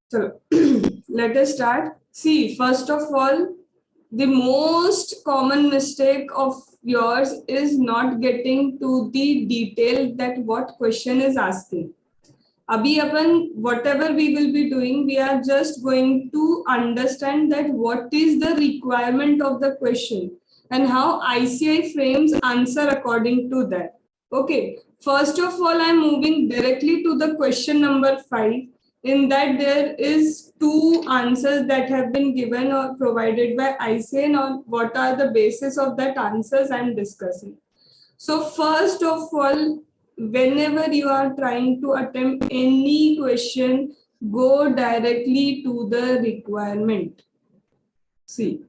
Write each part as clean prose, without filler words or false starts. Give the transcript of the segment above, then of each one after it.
So let us start. See, first of all, the most common mistake of yours is not getting to the detail that what question is asking. Abhi apan, whatever we will be doing, we are just going to understand that what is the requirement of the question and how ICI frames answer according to that. Okay, first of all, I'm moving directly to the question number 5. In that, there is two answers that have been given or provided by ICI, and on what are the basis of that answers I'm discussing. So first of all, whenever you are trying to attempt any question, go directly to the requirement. See.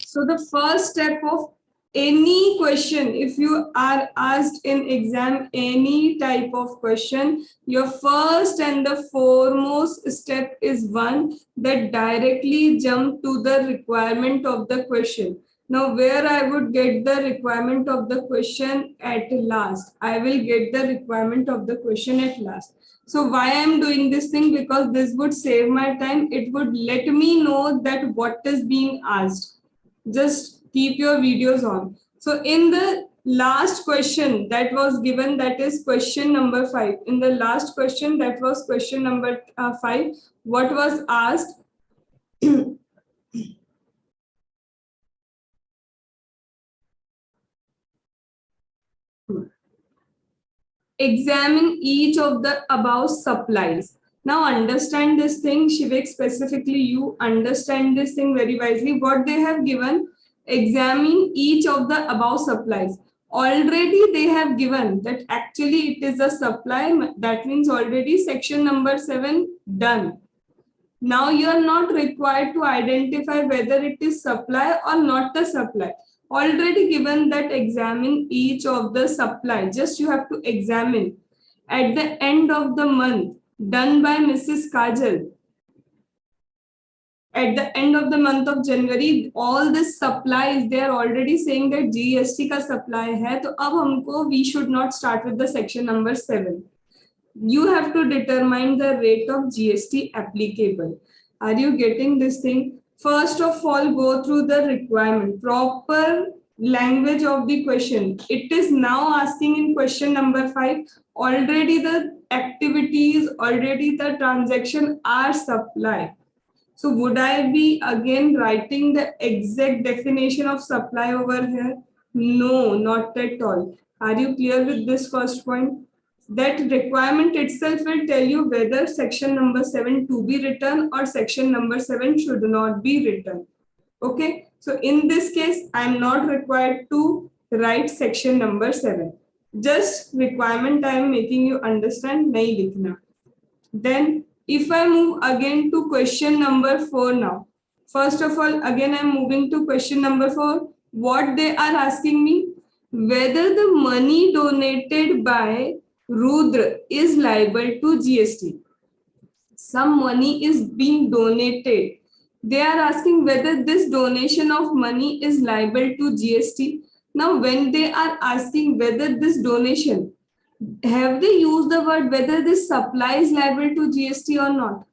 So the first step of any question, if you are asked in exam any type of question, your first and the foremost step is one that directly jump to the requirement of the question. Now, where I would get the requirement of the question at last, I will get the requirement of the question at last. So why I'm doing this thing? Because this would save my time. It would let me know that what is being asked. Just keep your videos on. So in the last question that was given, that is question number 5. In the last question, that was question number 5, what was asked? Examine each of the above supplies. Now understand this thing, Shivek, specifically you understand this thing very wisely. What they have given, examine each of the above supplies. Already they have given that actually it is a supply, that means already section number 7 done. Now you are not required to identify whether it is supply or not a supply. Already given that examine each of the supply. Just you have to examine. At the end of the month, done by Mrs. Kajal. At the end of the month of January, all this supplies, they are already saying that GST का supply है. तो अब हमको we should not start with the section number 7. You have to determine the rate of GST applicable. Are you getting this thing? First of all, go through the requirement, proper language of the question. It is now asking in question number 5, already the activities, already the transaction are supply. So would I be again writing the exact definition of supply over here? No, not at all. Are you clear with this first point? That requirement itself will tell you whether section number 7 to be written or section number 7 should not be written. Okay, so in this case, I am not required to write section number 7. Just requirement I am making you understand, nahi likhna. Then if I move again to question number 4 now. First of all, again I am moving to question number 4. What they are asking me, whether the money donated by Rudra is liable to GST. Some money is being donated. They are asking whether this donation of money is liable to GST. Now, when they are asking whether this donation, have they used the word whether this supply is liable to GST or not?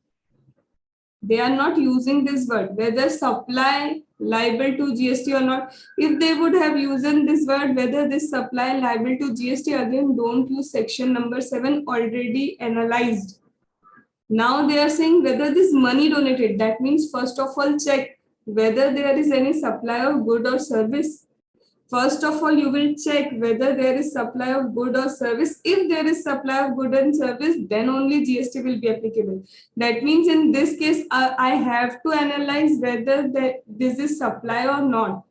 They are not using this word, whether supply liable to GST or not. If they would have used this word, whether this supply liable to GST, again, don't use section number 7 already analyzed. Now they are saying whether this money donated, that means first of all check whether there is any supply of good or service. First of all, you will check whether there is supply of good or service. If there is supply of good and service, then only GST will be applicable. That means in this case, I have to analyze whether this is supply or not.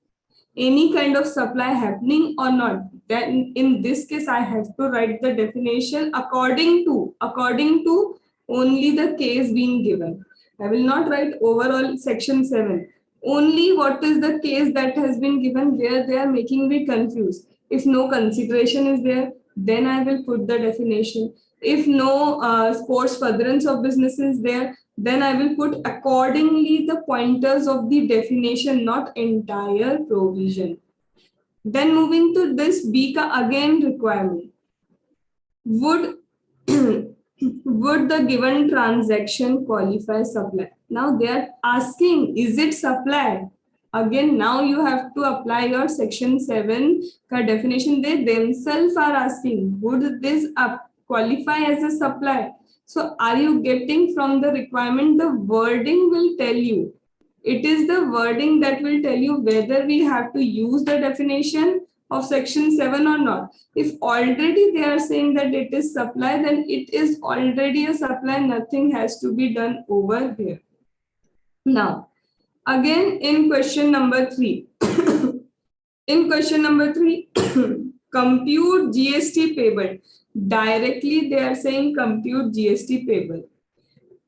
Any kind of supply happening or not. Then in this case, I have to write the definition according to only the case being given. I will not write overall section 7. Only what is the case that has been given, where they are making me confused. If no consideration is there, then I will put the definition. If no sports furtherance of business is there, then I will put accordingly the pointers of the definition, not entire provision. Then moving to this B ka again requirement. Would would the given transaction qualify supply? Now they are asking, is it supply? Again, now you have to apply your section 7 ka definition. They themselves are asking, would this qualify as a supply? So are you getting from the requirement? The wording will tell you. It is the wording that will tell you whether we have to use the definition of section 7 or not. If already they are saying that it is supply, then it is already a supply. Nothing has to be done over here. Now, again in question number 3. In question number 3, compute GST payable. Directly they are saying compute GST payable.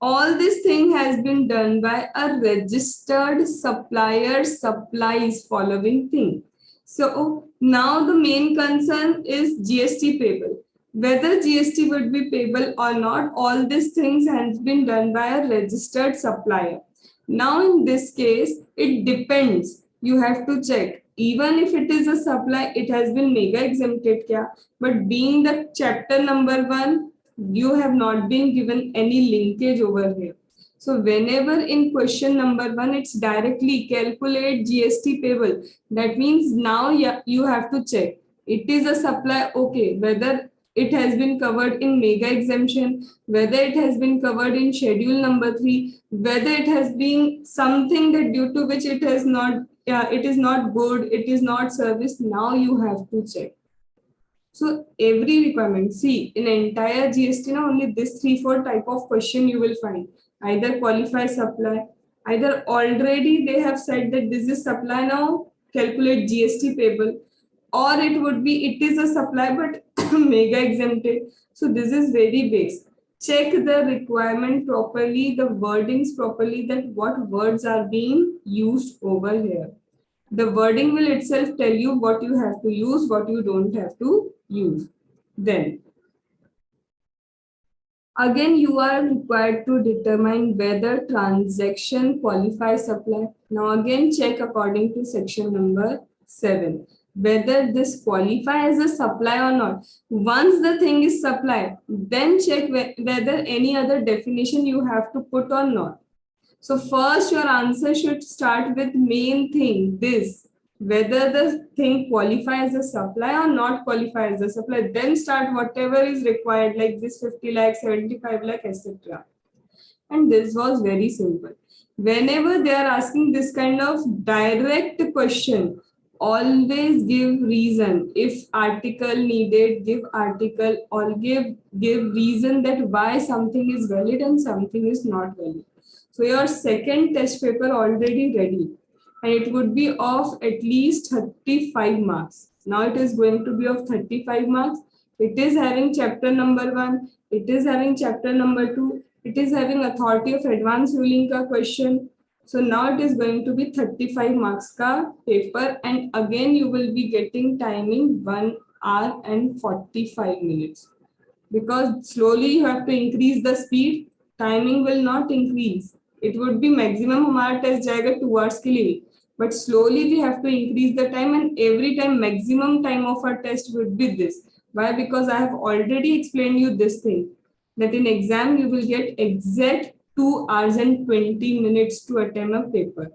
All this thing has been done by a registered supplier supplies following thing. So now the main concern is GST payable. Whether GST would be payable or not, all these things has been done by a registered supplier. Now in this case, it depends. You have to check. Even if it is a supply, it has been mega exempted kya? But being the chapter number 1, you have not been given any linkage over here. So whenever in question number 1, it's directly calculate GST payable. That means now you have to check. It is a supply, okay, whether it has been covered in mega exemption, whether it has been covered in schedule number 3, whether it has been something that due to which it has not, it is not good, it is not service. Now you have to check. So every requirement, see in entire GST now only this 3-4 type of question you will find. Either qualify supply, either already they have said that this is supply, now calculate GST payable, or it would be it is a supply but mega exempted. So this is very base. Check the requirement properly, the wordings properly, that what words are being used over here. The wording will itself tell you what you have to use, what you don't have to use. Then again you are required to determine whether transaction qualifies supply. Now again check according to section number 7 whether this qualify as a supply or not. Once the thing is supply, then check whether any other definition you have to put or not. So first your answer should start with main thing, this, whether the thing qualifies as a supply or not qualify as a supply. Then start whatever is required, like this 50 lakh, 75 lakh, etc. And this was very simple. Whenever they are asking this kind of direct question, always give reason. If article needed, give article, or give reason that why something is valid and something is not valid. So your second test paper already ready, and it would be of at least 35 marks. Now it is going to be of 35 marks. It is having chapter number 1, it is having chapter number 2, it is having authority of advanced ruling ka question. So now it is going to be 35 marks ka paper, and again you will be getting timing 1 hour and 45 minutes. Because slowly you have to increase the speed, timing will not increase. It would be maximum हमारा test जाएगा 2 hours के लिए, but slowly we have to increase the time, and every time maximum time of our test would be this. Why? Because I have already explained you this thing, that in exam you will get exact 2 hours and 20 minutes to attempt a paper.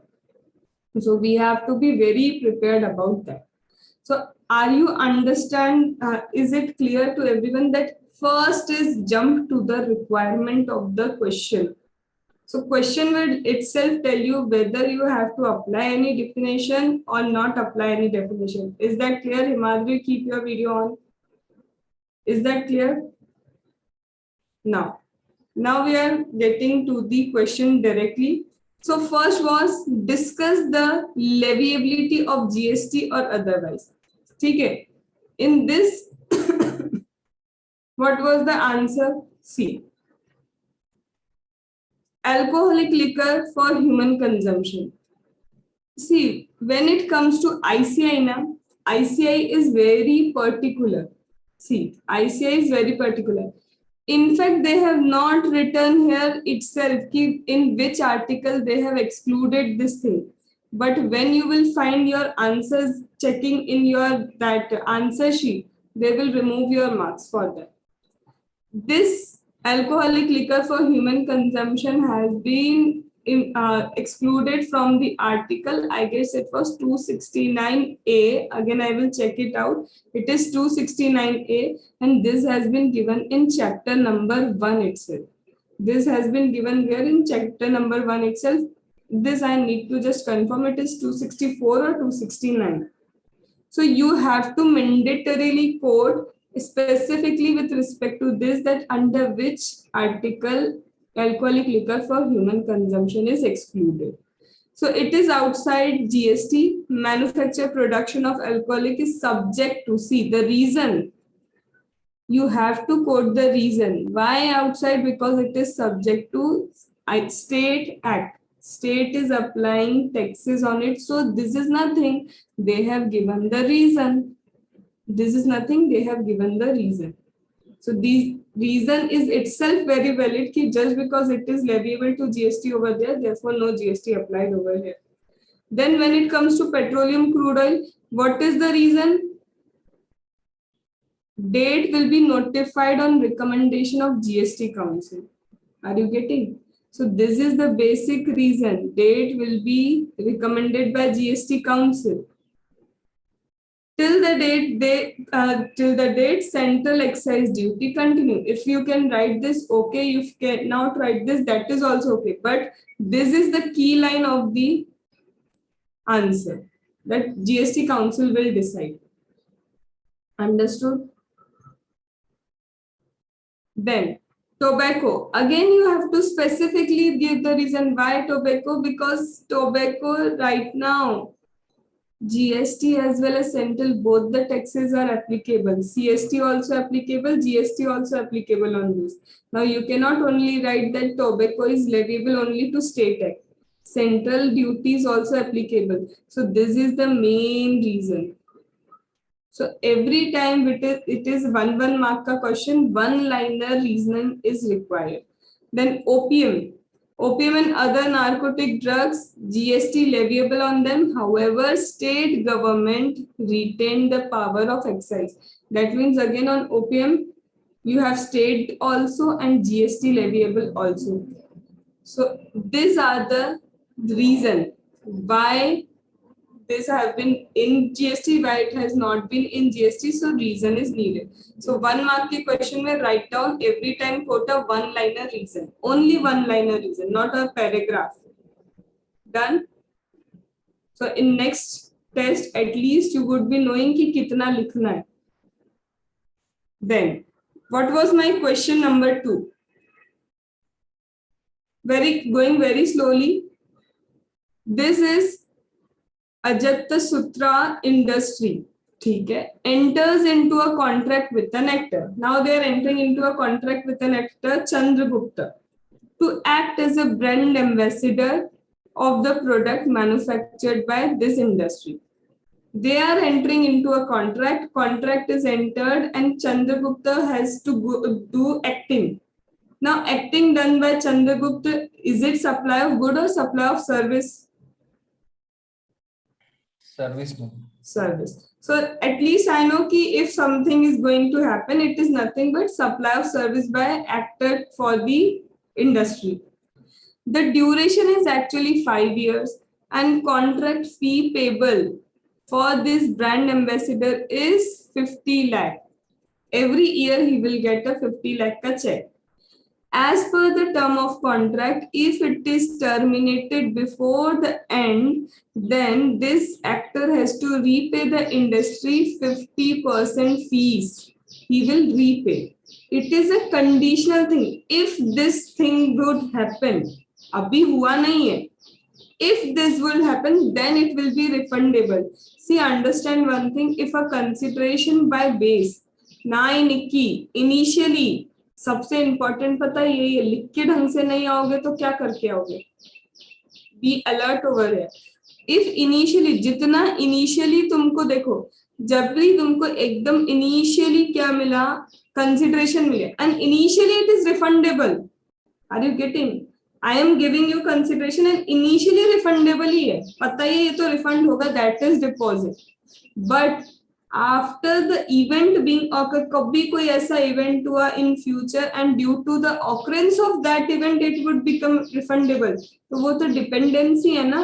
So we have to be very prepared about that. So are you understand, is it clear to everyone that first is jump to the requirement of the question. So question will itself tell you whether you have to apply any definition or not apply any definition. Is that clear? Himadri, keep your video on. Is that clear? Now we are getting to the question directly. So first was discuss the leviability of GST or otherwise. Okay. In this, what was the answer? C. Alcoholic liquor for human consumption. See, when it comes to ICI, ICI is very particular. See, ICI is very particular. In fact, they have not written here itself in which article they have excluded this thing. But when you will find your answers checking in your that answer sheet, they will remove your marks for that. This alcoholic liquor for human consumption has been excluded from the article. I guess it was 269A. Again, I will check it out. It is 269A, and this has been given in chapter number 1 itself. This has been given where in chapter number 1 itself. This I need to just confirm it is 264 or 269. So you have to mandatorily quote specifically with respect to this that under which article alcoholic liquor for human consumption is excluded. So it is outside GST. Manufacture production of alcoholic is subject to, see the reason. You have to quote the reason. Why outside? Because it is subject to State Act. State is applying taxes on it. So this is nothing. They have given the reason. This is nothing. They have given the reason. So the reason is itself very valid ki just because it is leviable to GST over there, therefore no GST applied over here. Then when it comes to petroleum crude oil, what is the reason? Date will be notified on recommendation of GST Council. Are you getting? So this is the basic reason. Date will be recommended by GST Council. Till the date central excise duty continue. If you can write this, okay. You cannot write this, that is also okay. But this is the key line of the answer that GST Council will decide. Understood? Then tobacco. Again, you have to specifically give the reason why tobacco, because tobacco right now, GST as well as central, both the taxes are applicable. CST also applicable, GST also applicable on this. Now you cannot only write that tobacco is leviable only to state tax. Central duty is also applicable. So this is the main reason. So every time it is one mark ka question, one liner reasoning is required. Then opium. Opium and other narcotic drugs, GST leviable on them. However, state government retain the power of excise. That means again on opium, you have state also and GST leviable also. So these are the reason why this have been in GST, why it has not been in GST. So reason is needed. So one mark ki question mein write down every time quote a one liner reason. Only one liner reason, not a paragraph. Done. So in next test, at least you would be knowing ki kitna likhna hai. Then what was my question number 2? Going very slowly. This is Ajatta Sutra Industry, ठीक है, enters into a contract with an actor. Now they are entering into a contract with an actor, Chandragupta, to act as a brand ambassador of the product manufactured by this industry. They are entering into a contract. Contract is entered, and Chandragupta has to do acting. Now, acting done by Chandragupta, is it supply of good or supply of service? Service. So at least I know ki if something is going to happen, it is nothing but supply of service by actor for the industry. The duration is actually 5 years, and contract fee payable for this brand ambassador is 50 lakh. Every year he will get a 50 lakh ka check. As per the term of contract, if it is terminated before the end, then this actor has to repay the industry 50% fees. He will repay. It is a conditional thing. If this thing would happen, abhi hua nahi hai. If this will happen, then it will be refundable. See, understand one thing. If a consideration by base, na nikki, initially, सबसे important पता है यही है, लिख के ढंग से नहीं आओगे तो क्या करके आओगे? बी अलर्ट ओवर है. इफ इनिशियली, जितना इनिशियली तुमको देखो, जब भी तुमको एकदम इनिशियली क्या मिला, कंसिडरेशन मिले, and initially it is refundable. Are you getting? I am giving you consideration and initially refundable ही है, पता ही ये तो रिफंड होगा, that is deposit. But after the event being occur, कभी कोई ऐसा इवेंट हुआ in future and due to the occurrence of that event it would become refundable, तो वो तो डिपेंडेंसी है ना,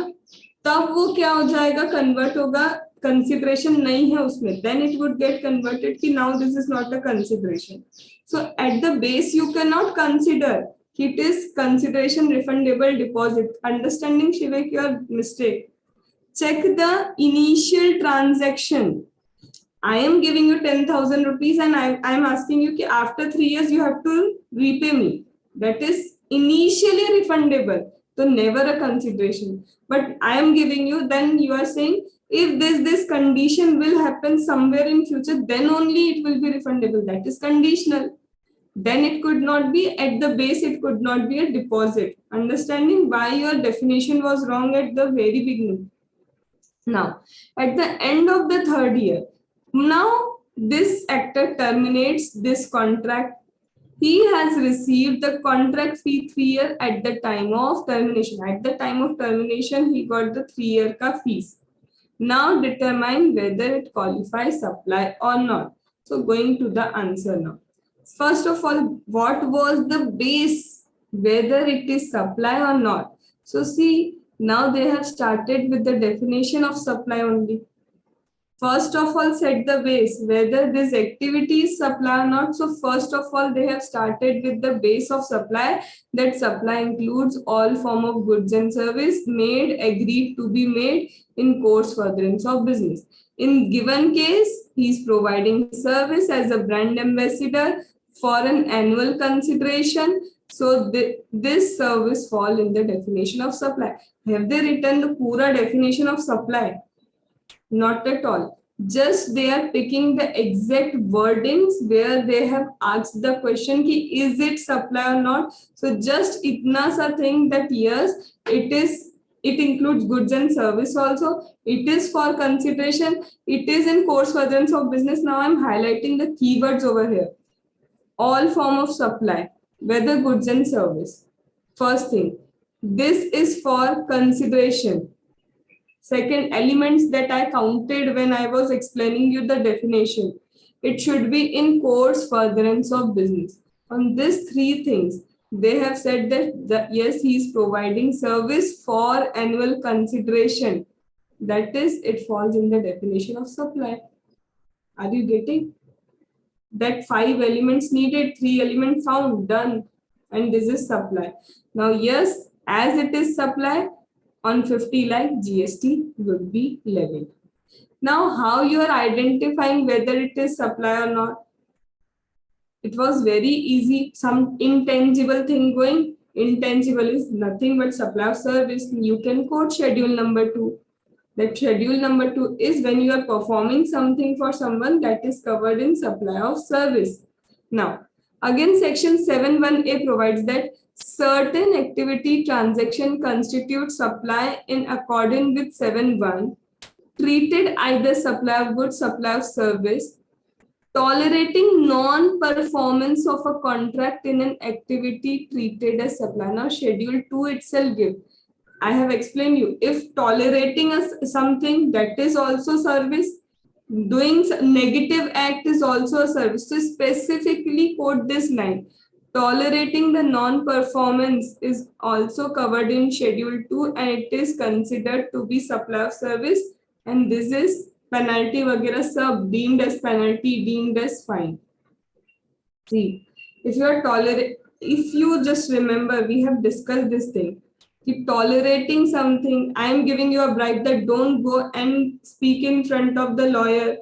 तब वो क्या हो जाएगा, कन्वर्ट होगा. कंसिडरेशन नहीं है उसमें, then it would get converted कि now this is not a consideration. So at the base you can not consider it is consideration refundable deposit. Understanding, Shivek, your mistake. Check the initial transaction. I am giving you 10,000 rupees and I am asking you कि after 3 years you have to repay me. That is initially refundable. So never a consideration. But I am giving you, then you are saying if this condition will happen somewhere in future, then only it will be refundable. That is conditional. Then it could not be at the base, it could not be a deposit. Understanding why your definition was wrong at the very beginning. Now, at the end of the third year, now this actor terminates this contract. He has received the contract fee 3 year at the time of termination. At the time of termination, he got the 3 year ka fees. Now determine whether it qualifies supply or not. So going to the answer now. First of all, what was the base, whether it is supply or not? So see, now they have started with the definition of supply only. First of all, set the base, whether this activity is supply or not. So first of all, they have started with the base of supply, that supply includes all form of goods and service made, agreed to be made in course furtherance of business. In given case, he is providing service as a brand ambassador for an annual consideration. So this service fall in the definition of supply. Have they written the pura definition of supply? Not at all. Just they are picking the exact wordings where they have asked the question ki is it supply or not. So just itna sa thing that yes, it includes goods and service also, it is for consideration, it is in course furtherance of business. Now I'm highlighting the keywords over here. All form of supply, whether goods and service. First thing, this is for consideration. Second, elements that I counted when I was explaining you the definition. It should be in course furtherance of business. On these three things, they have said that yes, he is providing service for annual consideration. That is, it falls in the definition of supply. Are you getting? That 5 elements needed, 3 elements found, done. And this is supply. Now, yes, as it is supply, on 50 lakh GST would be levied. Now, how you are identifying whether it is supply or not? It was very easy. Some intangible thing going. Intangible is nothing but supply of service. You can quote schedule number 2. That schedule number 2 is when you are performing something for someone, that is covered in supply of service. Now, again, section 7(1)(a) provides that certain activity transaction constitute supply in accordance with 7(1), treated either supply of goods, supply of service, tolerating non-performance of a contract in an activity treated as supply. Now, schedule 2 itself gives. I have explained you, if tolerating something, that is also service. Doing negative act is also a service. So specifically quote this line. Tolerating the non-performance is also covered in schedule 2 and it is considered to be supply of service, and this is penalty वगैरह सब deemed as penalty, deemed as fine. See, if you are if you just remember, we have discussed this thing. Keep tolerating something. I am giving you a bribe that don't go and speak in front of the lawyer,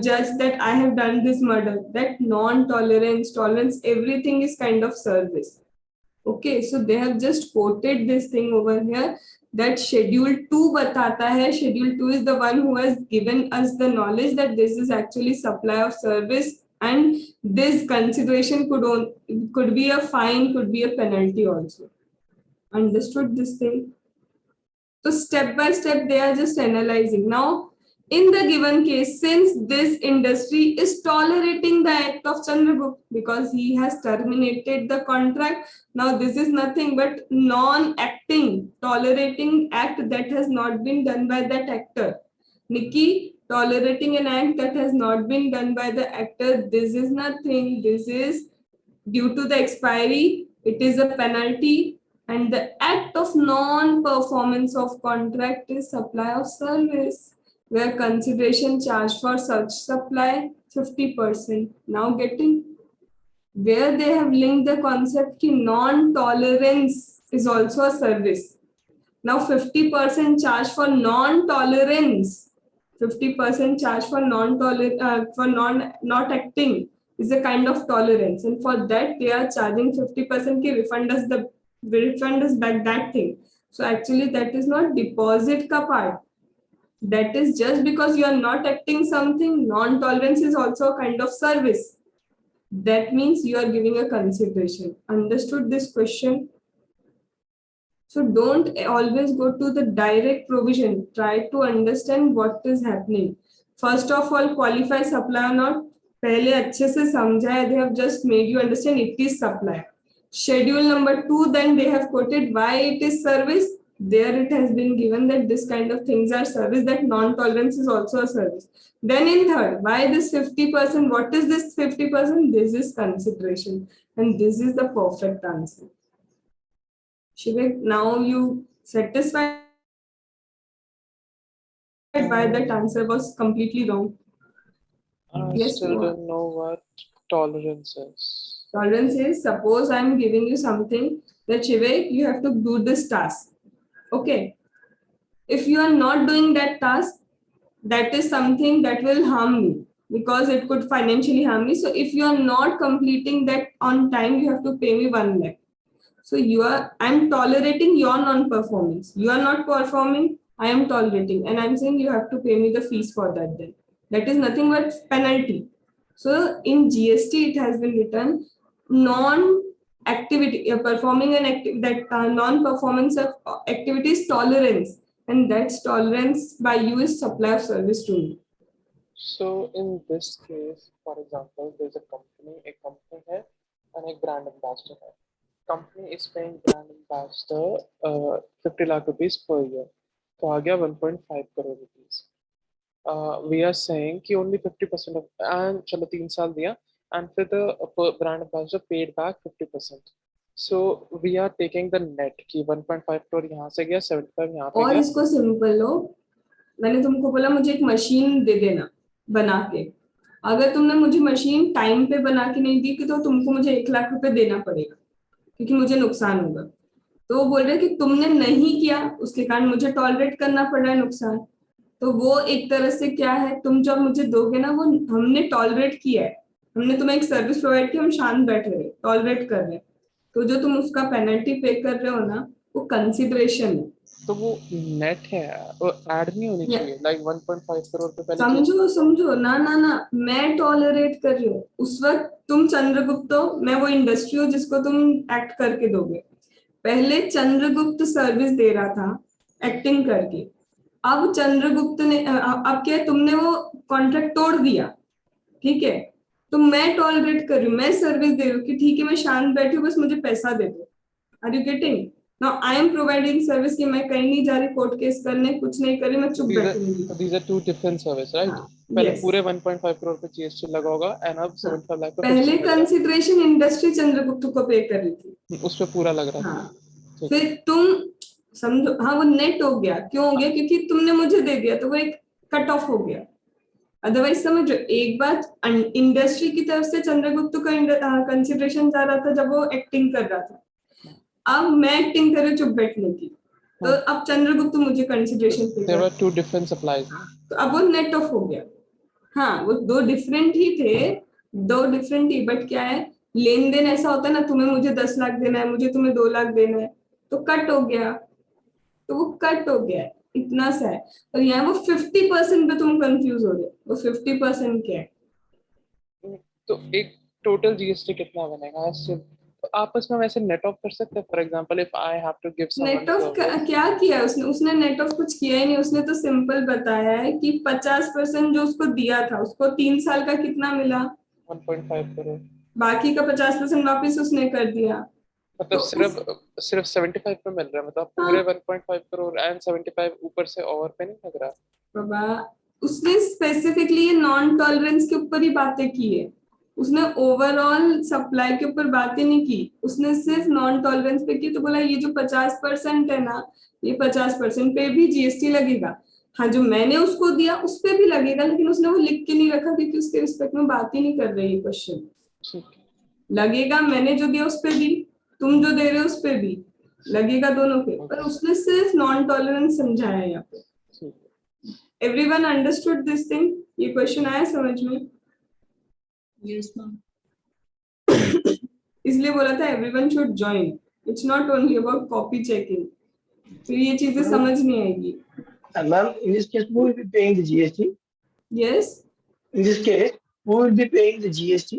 judge that I have done this murder. That non-tolerance, tolerance, everything is kind of service. Okay, so they have just quoted this thing over here that schedule 2 batata hai. Schedule 2 is the one who has given us the knowledge that this is actually supply of service, and this consideration could be a fine, could be a penalty also. Understood this thing? So step by step, they are just analyzing. Now, in the given case, since this industry is tolerating the act of Chandragupta because he has terminated the contract, now this is nothing but non-acting, tolerating act that has not been done by that actor. Nikki, tolerating an act that has not been done by the actor, this is nothing. This is due to the expiry, it is a penalty, and the act of non-performance of contract is supply of service, where consideration charged for such supply 50%. Now getting where they have linked the concept ki non-tolerance is also a service. Now 50% charge for non-tolerance, 50% charge for not acting is a kind of tolerance, and for that they are charging 50% ki refund us back that thing. So actually that is not deposit ka part. That is just because you are not acting something. Non-tolerance is also a kind of service. That means you are giving a consideration. Understood this question? So don't always go to the direct provision. Try to understand what is happening. First of all, qualify supply or not. पहले अच्छे से समझाया. They have just made you understand it is supply. Schedule number 2, then they have quoted why it is service. There it has been given that this kind of things are service, that non-tolerance is also a service. Then in third, why this 50%? What is this 50%? This is consideration. And this is the perfect answer. Shivik, now you satisfied why that answer was completely wrong? I Yes, still don't know what tolerance is. Tolerance is, suppose I am giving you something that Shivik, you have to do this task. Okay. If you are not doing that task, that is something that will harm me because it could financially harm me. So if you are not completing that on time, you have to pay me 1 lakh. So I'm tolerating your non-performance. You are not performing, I am tolerating, and I'm saying you have to pay me the fees for that then. That is nothing but penalty. So in GST, it has been written non-activity, performing an activity, that non-performance of activity is tolerance, and that's tolerance by you is supply of service to me. So in this case, for example, there's a company है and a brand ambassador है. Company is paying brand ambassador 50 lakh rupees per year. तो आ गया 1.5 crore rupees. We are saying कि only 50% of, and चलो 3 साल दिया, and फिर the brand ambassador paid back 50%. So we are taking the net कि 1.5 crore यहाँ से गया, 75 यहाँ पे और गया. इसको सिंपल लो, मैंने तुमको बोला मुझे एक मशीन दे देना बना के. अगर तुमने मुझे मशीन टाइम पे बना के नहीं दी कि तो तुमको मुझे 1 लाख रुपए देना पड़ेगा क्योंकि मुझे नुकसान होगा. तो वो बोल रहे कि तुमने नहीं किया, उसके कारण मुझे टॉलरेट करना पड़ रहा है नुकसान. तो वो एक तरह से क्या है, तुम जब मुझे दोगे ना, वो हमने टॉलरेट किया है, हमने तुम्हें एक सर्विस प्रोवाइड की, हम शांत बैठे रहे, टॉलरेट कर रहे हैं. तो जो तुम उसका पेनल्टी पे कर रहे हो ना, वो कंसिडरेशन है. तो वो नेट है, वो ऐड नहीं होनी चाहिए. लाइक 1.5 करोड़ पे पहले समझो समझो ना ना ना, मैं टॉलरेट कर रही हूँ. उस वक्त तुम चंद्रगुप्त हो, मैं वो इंडस्ट्री हूँ जिसको तुम एक्ट करके दोगे. पहले चंद्रगुप्त सर्विस दे रहा था एक्टिंग करके. अब चंद्रगुप्त ने अब क्या है, तुमने वो कॉन्ट्रैक्ट तोड़ दिया, ठीक है. तो मैं टॉलरेट कर रही हूँ, मैं सर्विस दे रही हूँ कि ठीक है मैं शांत बैठी हूँ, बस मुझे पैसा दे दो. Are you getting? Now I am providing service कि मैं कहीं नहीं जा रही कोर्ट केस करने, कुछ नहीं कर रही, मैं चुप बैठूंगी. these are two different service, right? पहले पूरे 1.5 करोड़ पे जीएसटी लगा होगा, एंड अब 75 लाख पे पहले कंसिडरेशन इंडस्ट्री चंद्रगुप्त को पे कर रही थी, उस पे पूरा लग रहा था. फिर तुम समझो, हाँ वो नेट हो गया. क्यों हो गया? क्योंकि तुमने मुझे दे दिया, तो वो एक कट ऑफ हो गया. अदरवाइज समझो, एक बात इंडस्ट्री की तरफ से चंद्रगुप्त का कंसिडरेशन जा रहा था जब वो एक्टिंग कर रहा था. अब मैं एक्टिंग कर रही चुप बैठने की, तो अब चंद्रगुप्त मुझे कंसिडरेशन पे there were two different supplies, तो अब वो नेट ऑफ हो गया. हाँ वो दो डिफरेंट ही थे, दो डिफरेंट ही, बट क्या है, लेन देन ऐसा होता है ना, तुम्हें मुझे 10 लाख देना है, मुझे तुम्हें 2 लाख देना है, तो कट हो गया. तो वो कट हो गया, इतना सा है. और यहाँ वो 50% पे तुम कंफ्यूज हो रहे हो. वो 50% क्या है? तो एक टोटल जीएसटी कितना बनेगा? आपस में वैसे नेट ऑफ कर सकते हैं? For example if I have to give someone net of क्या किया उसने नेट ऑफ कुछ किया ही नहीं, उसने तो सिंपल बताया है कि 50% जो उसको दिया था उसको 3 साल का कितना मिला, 1.5 करोड़, बाकी का 50% वापस उसने कर दिया। मतलब तो सिर्फ 75 पे मिल रहा है, मतलब पूरे 1.5 करोड़ एंड 75 ऊपर से और पे नहीं लग रहा? बाबा उसने स्पेसिफिकली ये नॉन टॉलरेंस के ऊपर ही बातें की है, उसने ओवरऑल सप्लाई के ऊपर बातें नहीं की, उसने सिर्फ नॉन टॉलरेंस पे की। तो बोला ये जो 50% है ना, ये 50% पे भी जीएसटी लगेगा। हाँ जो मैंने उसको दिया उस पे भी लगेगा, लेकिन उसने वो लिख के नहीं रखा क्योंकि उसके रिस्पेक्ट में बात ही नहीं कर रही है क्वेश्चन। ठीक लगेगा मैंने जो दिया उस पे भी, तुम जो दे रहे हो उस पे भी लगेगा, दोनों पे। पर Okay. उसने सिर्फ नॉन टॉलरेंस समझाया है यहाँ पे। ठीक है। Everyone understood this thing? ये क्वेश्चन आया समझ में? Yes, ma'am. इसलिए बोला था everyone should join, it's not only about copy checking, फिर ये चीजें समझ नहीं आएगी। Ma'am, in this case, who will be paying the GST? Yes, In this case, who will be paying the GST?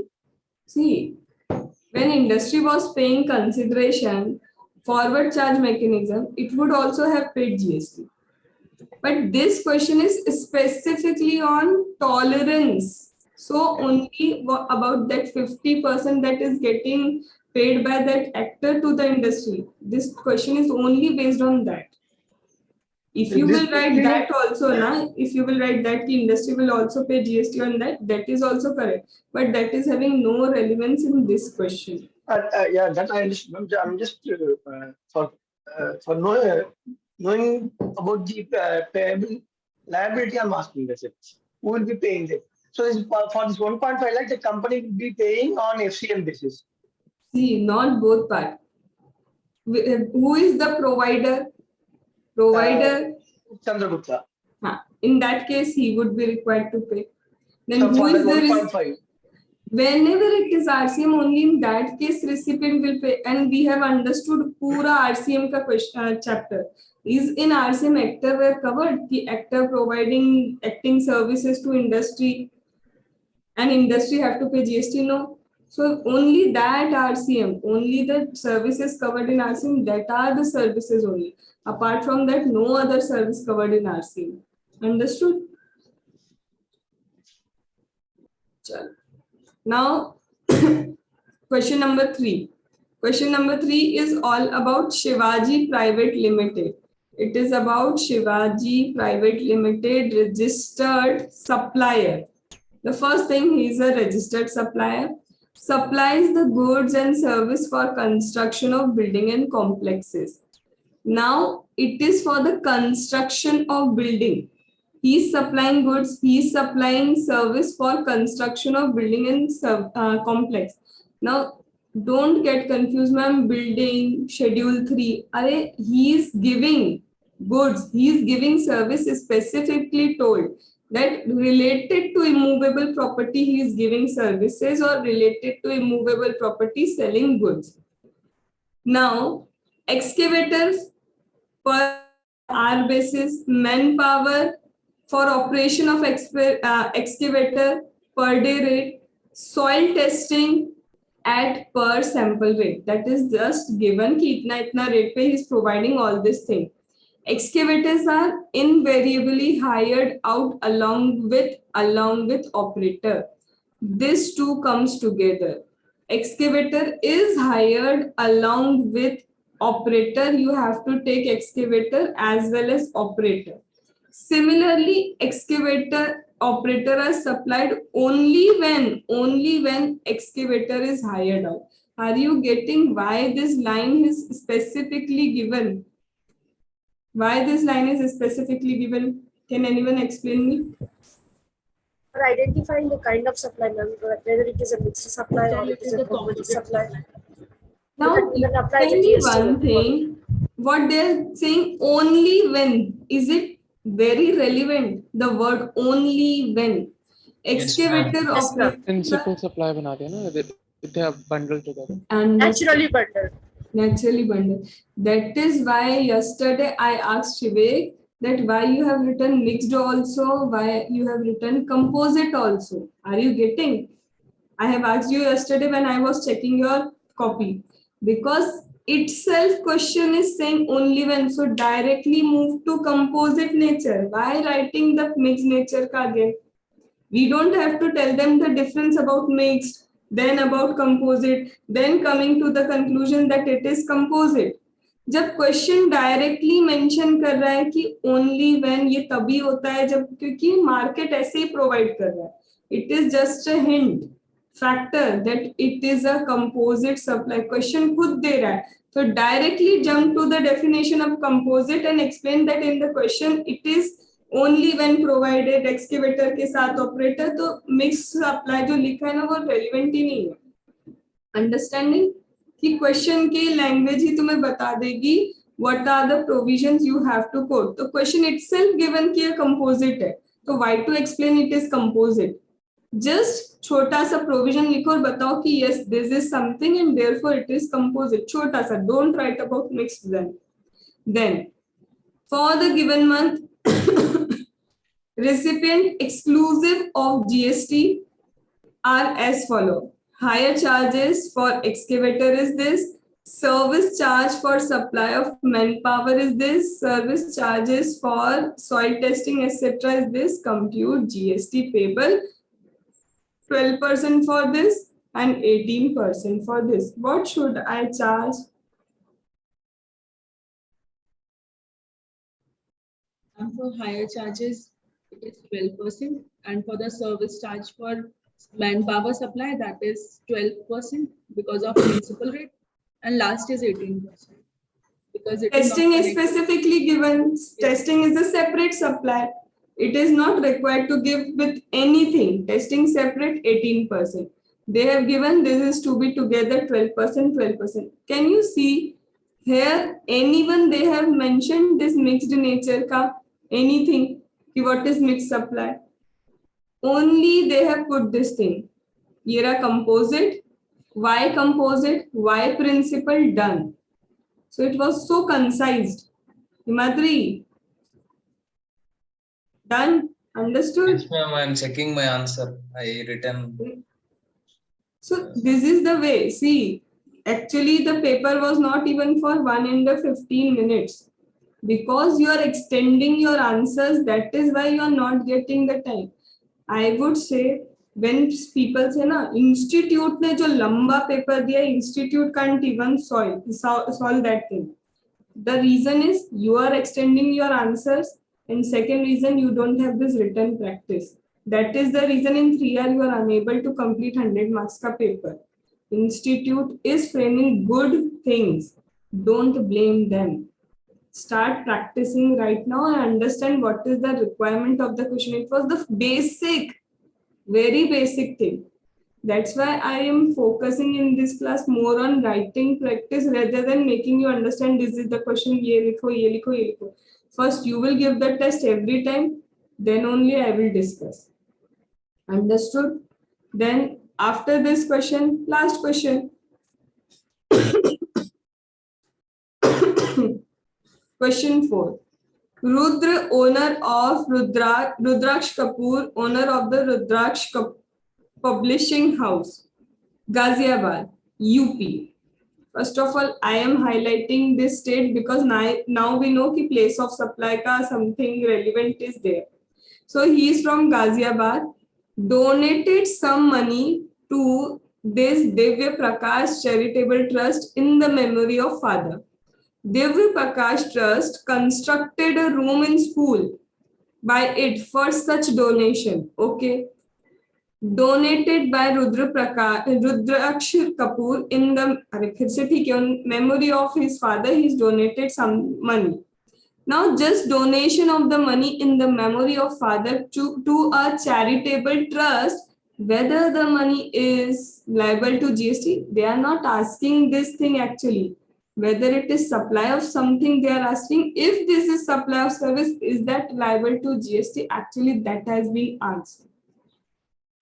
see, when industry was paying consideration forward charge mechanism, it would also have paid GST. But this question is specifically on tolerance. So only about that 50% that is getting paid by that actor to the industry. This question is only based on that. If you will write that also, na, if you will write that the industry will also pay GST on that, that is also correct. But that is having no relevance in this question. Yeah, that I understand. I'm just for knowing about the payable liability. I'm asking that's it. Who will be paying them? So for this 1.5 lakh, the company will be paying on FCM basis. See, not both part. Who is the provider? Provider. Chandragupta. In that case, he would be required to pay. Then So who for is the the 1.5. whenever it is RCM, only in that case recipient will pay. And we have understood pura RCM ka question chapter is in RCM actor were covered. The actor providing acting services to industry and industry have to pay GST. No. So only that RCM, only the services covered in RCM, that are the services only. Apart from that, no other service covered in RCM. Understood? Now, question number 3. Question number 3 is all about Shivaji Private Limited. It is about Shivaji Private Limited registered supplier. The first thing, he is a registered supplier. Supplies the goods and service for construction of building and complexes. Now, it is for the construction of building. He is supplying goods, he is supplying service for construction of building and complex. Now, don't get confused, ma'am. Building, schedule 3. He is giving goods, he is giving service, specifically told that related to immovable property, he is giving services, or related to immovable property, selling goods. Now, excavators per hour basis, manpower for operation of excavator per day rate, soil testing at per sample rate. That is just given कि इतना rate पे he is providing all this thing. Excavators are invariably hired out along with operator. This two comes together. Excavator is hired along with operator. You have to take excavator as well as operator. Similarly, excavator operator are supplied only when excavator is hired out. Are you getting why this line is specifically given? Why this line is specifically given? Can anyone explain me? For identifying the kind of supply, ma'am, whether it is a mixed supply or it is a composite supply. Now, apply tell the me GST one thing. What they're saying only when, is it very relevant? The word only when. Excavator Yes, ma'am. operator. Principal supply बना दिया ना, they are bundled together. Naturally bundled. Naturally bundled. That is why yesterday I asked Shivek that why you have written mixed also, why you have written composite also. Are you getting? I have asked you yesterday when I was checking your copy. Because itself question is saying only when, so directly move to composite nature. Why writing the mixed nature ka again? We don't have to tell them the difference about mixed, then about composite, then coming to the conclusion that it is composite. जब question directly mention कर रहा है कि only when, ये तभी होता है जब, क्योंकि मार्केट ऐसे ही प्रोवाइड कर रहा है. It is just a hint factor that it is a composite supply. Question खुद दे रहा है, तो directly jump to the definition of composite and explain that in the question it is only when provided excavator के साथ operator. तो mix supply जो लिखा है ना वो रेलिवेंट ही नहीं है. अंडरस्टैंडिंग कि क्वेश्चन की लैंग्वेज ही तुम्हें बता देगी what are the provisions you have to quote. तो क्वेश्चन इटसेल्फ गिवन कि ये कंपोजिट है, तो why to explain it is composite. Just छोटा सा प्रोविजन लिखो और बताओ कि yes this is something and therefore it is composite. छोटा सा, don't write about mixed. Then for the given month recipient exclusive of GST are as follow. Higher charges for excavator is this. Service charge for supply of manpower is this. Service charges for soil testing etc. is this. Compute GST payable 12% for this and 18% for this. What should I charge? And for higher charges, it is 12%, and for the service charge for manpower supply, that is 12% because of municipal rate, and last is 18% because it Testing not is connected. specifically given. Testing is a separate supply. It is not required to give with anything. Testing separate 18%. They have given this is to be together 12%, 12%. Can you see here anyone they have mentioned this mixed nature ka anything? What is mixed supply? Only they have put this thing. Here a composite. Why composite? Why principle? Done. So it was so concise. Himadri. Done. Understood? Yes, ma'am, I am checking my answer. I written. So this is the way. See, actually the paper was not even for 1 and 15 minutes. Because you are extending your answers, that is why you are not getting the time. I would say when people say na institute ने जो लंबा paper दिया, institute can't even solve that thing. The reason is you are extending your answers, and second reason you don't have this written practice. That is the reason in 3R you are unable to complete 100 marks ka paper. Institute is framing good things. Don't blame them. Start practicing right now and understand what is the requirement of the question. It was the basic, very basic thing. That's why I am focusing in this class more on writing practice rather than making you understand this is the question, ye likho, ye likho, ye likho. First you will give the test every time, then only I will discuss. Understood? Then after this question, last question. Question 4. Rudra, owner of Rudraksh Kapoor, owner of the Rudraksh Publishing House, Ghaziabad, UP. First of all, I am highlighting this state because now we know कि place of supply का something relevant is there. So he is from Ghaziabad, donated some money to this Divya Prakash Charitable Trust in the memory of father. Divya Prakash Trust constructed a room in school by it for such donation. Okay. Donated by Rudraksh Kapoor in the memory of his father, he's donated some money. Now just donation of the money in the memory of father to a charitable trust, whether the money is liable to GST, they are not asking this thing actually. Whether it is supply of something, they are asking if this is supply of service, is that liable to GST? Actually, that has been asked.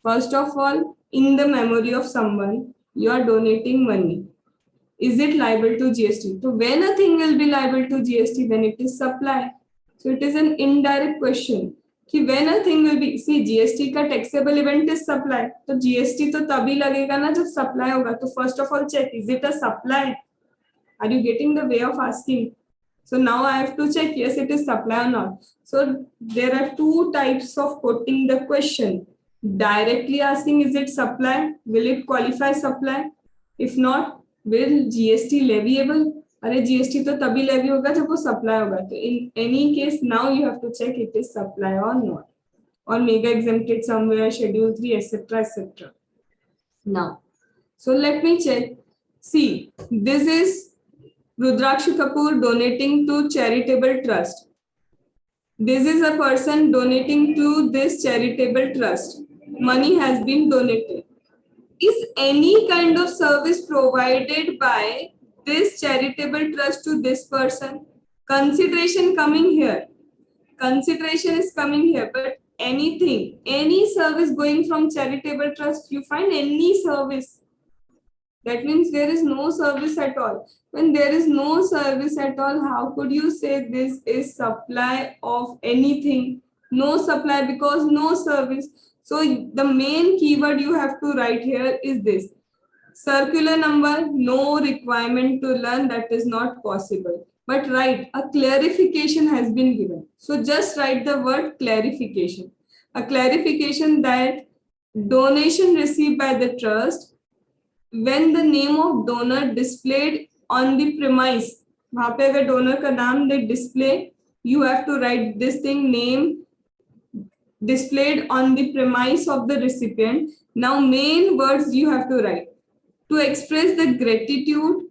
First of all, in the memory of someone, you are donating money. Is it liable to GST? So when a thing will be liable to GST, when it is supply. So it is an indirect question. कि when a thing will be, see GST का taxable event is supply. तो GST तो तभी लगेगा ना जब supply होगा. तो first of all check, is it a supply? Are you getting the way of asking? So now I have to check, yes, it is supply or not. So there are two types of putting the question. Directly asking, is it supply? Will it qualify supply? If not, will GST leviable? अरे GST तो तभी levy होगा जब वो supply होगा. तो in any case, now you have to check it is supply or not, or mega exempted somewhere, schedule 3, etc., etc. Now, so let me check. See, this is Rudraksh Kapoor donating to charitable trust. This is a person donating to this charitable trust. Money has been donated. Is any kind of service provided by this charitable trust to this person? Consideration coming here. Consideration is coming here, but anything, any service going from charitable trust, you find any service. That means there is no service at all. When there is no service at all, how could you say this is supply of anything? No supply because no service. So the main keyword you have to write here is this. Circular number, no requirement to learn, that is not possible. But write, a clarification has been given. So just write the word clarification. A clarification that donation received by the trust, when the name of donor displayed on the premise, वहाँ पे अगर donor का नाम they display, you have to write this thing, name displayed on the premise of the recipient. Now main words you have to write. To express the gratitude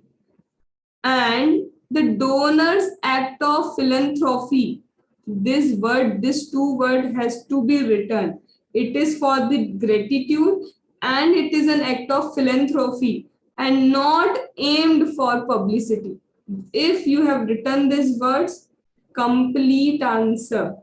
and the donor's act of philanthropy. This word, this two word has to be written. It is for the gratitude and it is an act of philanthropy and not aimed for publicity. If you have written these words, complete answer.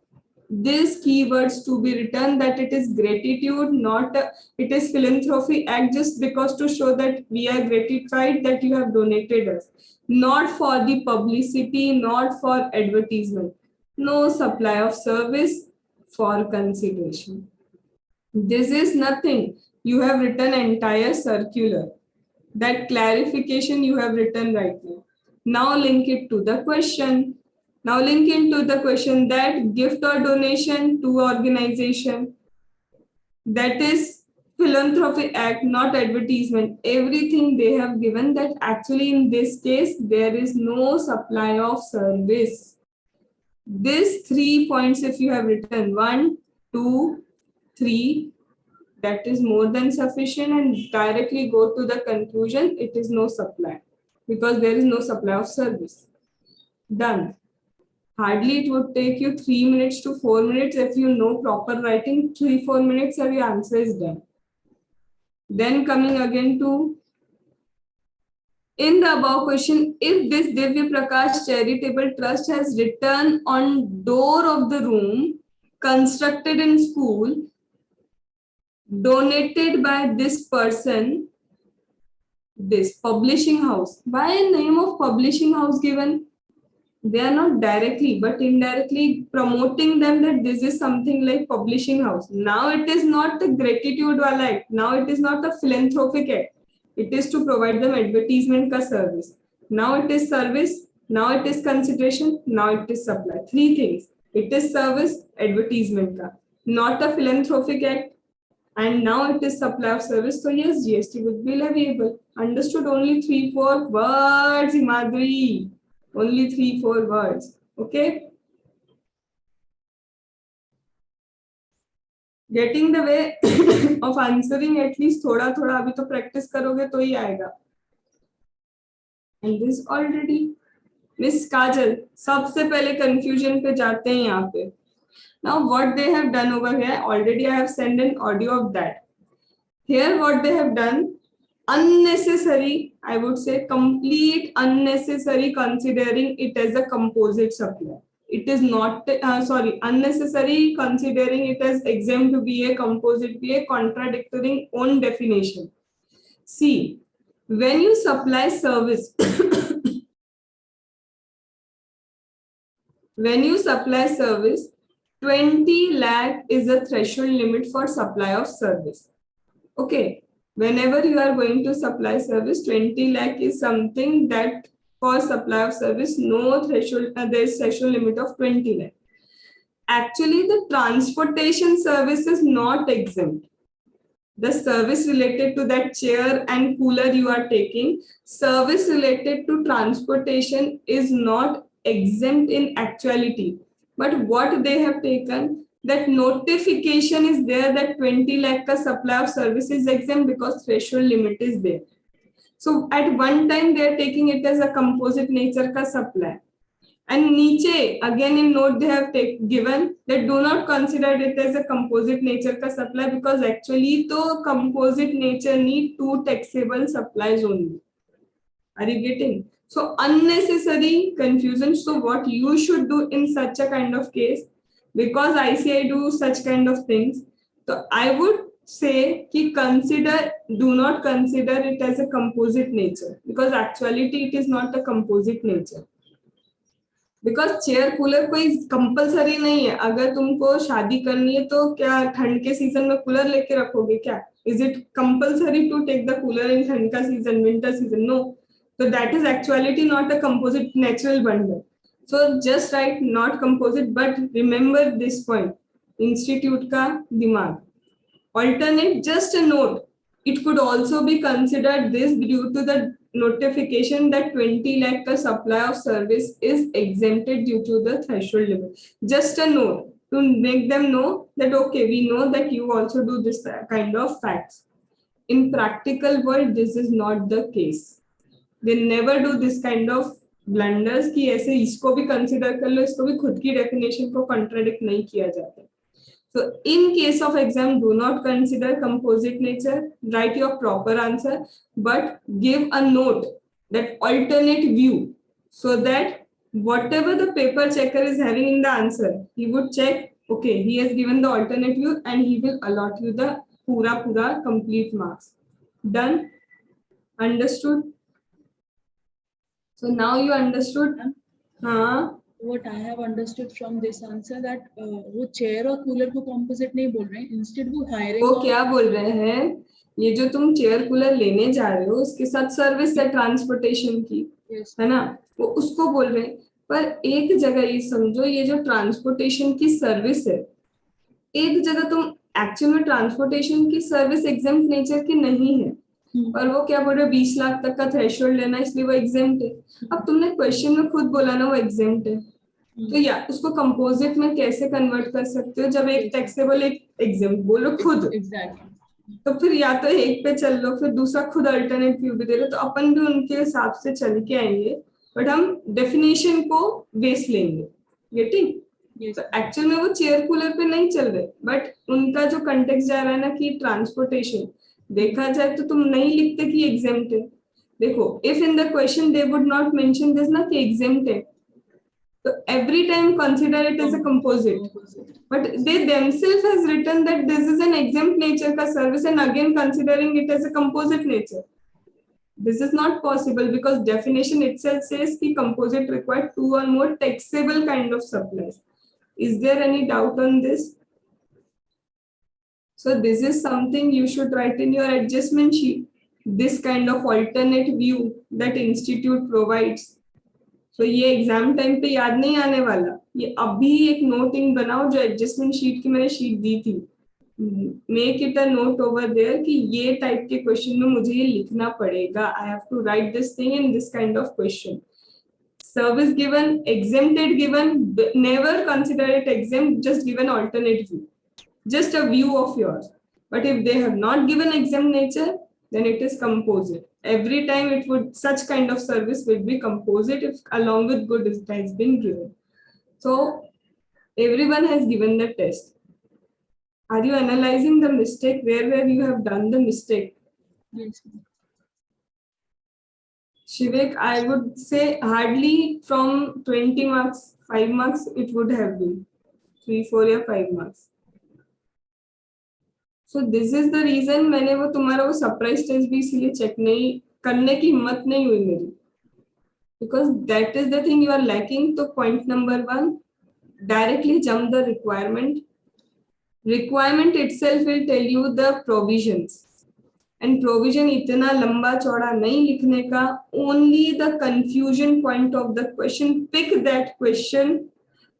These keywords to be written, that it is gratitude, not it is philanthropy act, just because to show that we are gratified that you have donated us, not for the publicity, not for advertisement. No supply of service for consideration. This is nothing. You have written entire circular. That clarification you have written right now. Now link it to the question. Now link into the question that gift or donation to organization. That is philanthropy act, not advertisement. Everything they have given that actually in this case, there is no supply of service. These 3 points, if you have written 1, 2, 3, that is more than sufficient, and directly go to the conclusion, it is no supply because there is no supply of service. Done. Hardly it would take you 3 minutes to 4 minutes. If you know proper writing, 3-4 minutes and your answer is done. Then coming again to, in the above question, if this Divya Prakash Charitable Trust has written on door of the room constructed in school, donated by this person, this publishing house, by name of publishing house given, they are not directly but indirectly promoting them that this is something like publishing house. Now it is not the gratitude wala act. Now it is not a philanthropic act. It is to provide them advertisement ka service. Now it is service. Now it is consideration. Now it is supply. 3 things. It is service, advertisement ka, not a philanthropic act. And now it is supply of service. So yes, GST would be leviable. Understood? Only 3-4 words, Himadri. Only 3-4 words. Okay. Getting the way of answering at least थोड़ा थोड़ा अभी तो practice करोगे तो ही आएगा. And this already. Miss Kajal, सबसे पहले confusion पे जाते हैं यहाँ पे. Now what they have done over here, already I have sent an audio of that. Here what they have done, unnecessary, I would say complete unnecessary considering it as a composite supply. It is not, unnecessary considering it as exempt BA, composite BA, contradicting own definition. See, when you supply service, when you supply service, 20 lakh is a threshold limit for supply of service. Okay. Whenever you are going to supply service, 20 lakh is something that for supply of service, no threshold, there is threshold limit of 20 lakh. Actually, the transportation service is not exempt. The service related to that chair and cooler you are taking, service related to transportation is not exempt in actuality. But what they have taken, that notification is there that 20 lakh ka supply of service is exempt because threshold limit is there. So at one time they are taking it as a composite nature ka supply. And niche, again in note they have given that do not consider it as a composite nature ka supply because actually to composite nature need two taxable supplies only. Are you getting? So unnecessary confusion. So what you should do in such a kind of case, because ICI do such kind of things, so I would say ki do not consider it as a composite nature because actuality it is not a composite nature. Because chair cooler कोई compulsory नहीं है. अगर तुमको शादी करनी है तो क्या ठंड के सीजन में कूलर लेके रखोगे क्या? Is it compulsory to take the cooler in ठंड का season, winter season? No. So that is actuality not a composite natural bundle. So just write not composite, but remember this point. Institute का दिमाग. Alternate, just a note. It could also be considered this due to the notification that 20 lakh ka supply of service is exempted due to the threshold limit. Just a note to make them know that okay, we know that you also do this kind of facts. In practical world, this is not the case. They never do this kind of blunders कि ऐसे इसको भी consider कर लो, इसको भी खुद की definition को contradict नहीं किया जाता. So in case of exam, do not consider composite nature, write your proper answer, but give a note that alternate view so that whatever the paper checker is having in the answer, he would check, okay, he has given the alternate view and he will allot you the pura complete marks. Done? Understood? So now you understood? हाँ. What I have understood from this answer that वो chair और cooler को composite नहीं बोल रहे हैं, instead वो hiring वो क्या बोल रहे हैं, ये जो तुम चेयर कूलर लेने जा रहे हो उसके साथ सर्विस है ट्रांसपोर्टेशन की, है ना, वो उसको बोल रहे हैं. पर एक जगह ये समझो, ये जो ट्रांसपोर्टेशन की सर्विस है, एक जगह तुम एक्चुअल में ट्रांसपोर्टेशन की सर्विस एग्जेम्प्ट नेचर की नहीं है, और वो क्या बोल रहे हो 20 लाख तक का थ्रेशोल्ड लेना इसलिए वो एग्जेम्प्ट है. अब तुमने क्वेश्चन में खुद बोला ना वो एग्जेम्प्ट है, तो या उसको कंपोजिट में कैसे कन्वर्ट कर सकते हो जब एक टैक्सेबल एक एग्जेम्प्ट बोलो खुद. तो फिर या तो एक पे चल लो, फिर दूसरा खुद अल्टरनेट व्यू भी दे रहे, तो अपन भी उनके हिसाब से चल के आएंगे, बट हम डेफिनेशन को बेस लेंगे. गेटिंग? तो एक्चुअल में वो चेयर कूलर पे नहीं चल रहे, बट उनका जो कंटेक्स्ट जा रहा है ना कि ट्रांसपोर्टेशन, देखा जाए तो तुम नहीं लिखते कि एग्जेम्प्ट है. देखो, if in the question they would not mention this ना कि एग्जेम्प्ट है, तो every time consider it as a composite, but they themselves has written that this is an exempt nature ka service and again considering it as a composite nature. This is not possible because definition itself says ki composite require two or more taxable kind of supplies. Is there any doubt on this? So this is something you should write in your adjustment sheet, this kind of alternate view that institute provides. तो ये exam time पे याद नहीं आने वाला, ये अभी एक नोटिंग बनाओ जो एडजस्टमेंट शीट की मैंने शीट दी थी, make it a note over there कि ये टाइप के क्वेश्चन में मुझे ये लिखना पड़ेगा. I have to write this thing in this kind of question. Service given, exempted given, never consider it exempt, just given alternate view, just a view of yours. But if they have not given exempt nature, then it is composite. Every time it would, such kind of service will be composite if along with good it has been given. So everyone has given the test. Are you analyzing the mistake where you have done the mistake? Yes. Shivik, I would say hardly from 20 marks, 5 marks it would have been. 3, 4 या 5 marks. So this is the reason मैंने वो तुम्हारा वो surprise test भी इसीलिए check नहीं करने की हिम्मत नहीं हुई मेरी, because that is the thing you are lacking. तो point number 1, directly jump the requirement. Requirement itself will tell you the provisions. And provision इतना लंबा चौड़ा नहीं लिखने का, only the confusion point of the question, pick that question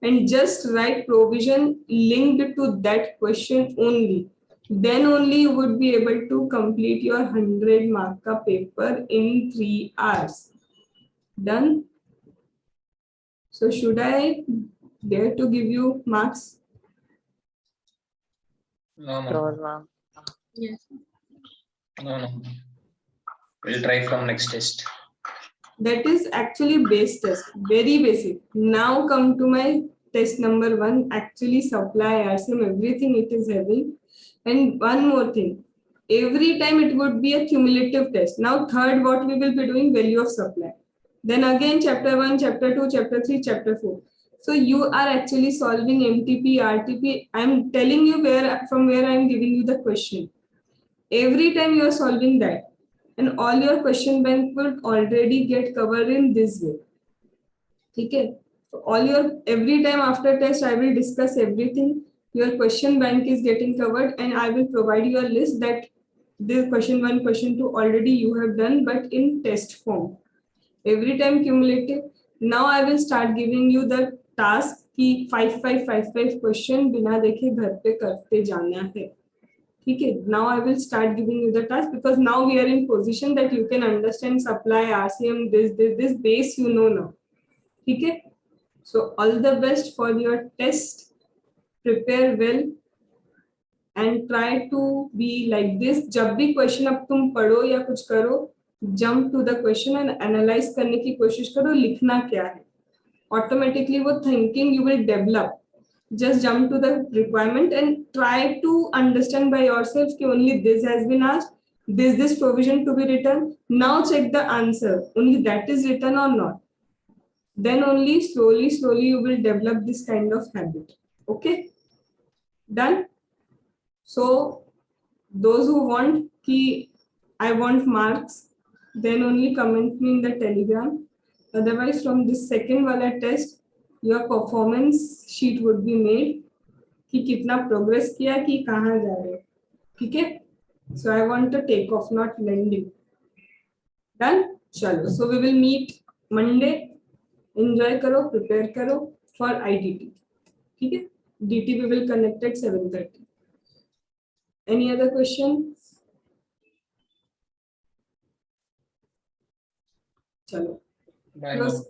and just write provision linked to that question only. Then only you would be able to complete your 100 mark ka paper in 3 hours. Done? So should I dare to give you marks? No, no, Sure, ma'am. Yes. no, no. We'll try from next test. That is actually base test, very basic. Now come to my test number 1, actually supply, RCM, everything it is having. And one more thing, every time it would be a cumulative test. Now third, what we will be doing, value of supply. Then again chapter 1, chapter 2, chapter 3, chapter 4. So you are actually solving MTP, RTP. I am telling you from where I am giving you the question. Every time you are solving that, and all your question bank will already get covered in this way. Okay, so all your, every time after test I will discuss everything, your question bank is getting covered, and I will provide you a list that the question 1, question 2 already you have done, but in test form. Every time cumulative. Now I will start giving you the task ki 5 question बिना देखे घर पे करते जाना है. Okay, now I will start giving you the task, because now we are in position that you can understand supply, RCM, this base you know now. Okay, so all the best for your test. Prepare well and try to be like this. जब भी question अब तुम पढ़ो या कुछ करो, jump to the question and analyze करने की कोशिश करो, लिखना क्या है. Automatically वो thinking you will develop. Just jump to the requirement and try to understand by yourself कि only this has been asked, this provision to be written. Now check the answer, only that is written or not. Then only slowly you will develop this kind of habit. Okay, done. So those who want ki I want marks, then only comment me in the Telegram. Otherwise from this second wala test, your performance sheet would be made कि कितना progress किया, कि कहाँ जा रहे हो. ठीक है, so I want to take off, not landing. Done. चलो, so we will meet Monday. Enjoy करो, प्रिपेयर करो फॉर आईडीटी. ठीक है, DT we will connect at 7:30. Any other question? चलो, Bye, ma'am.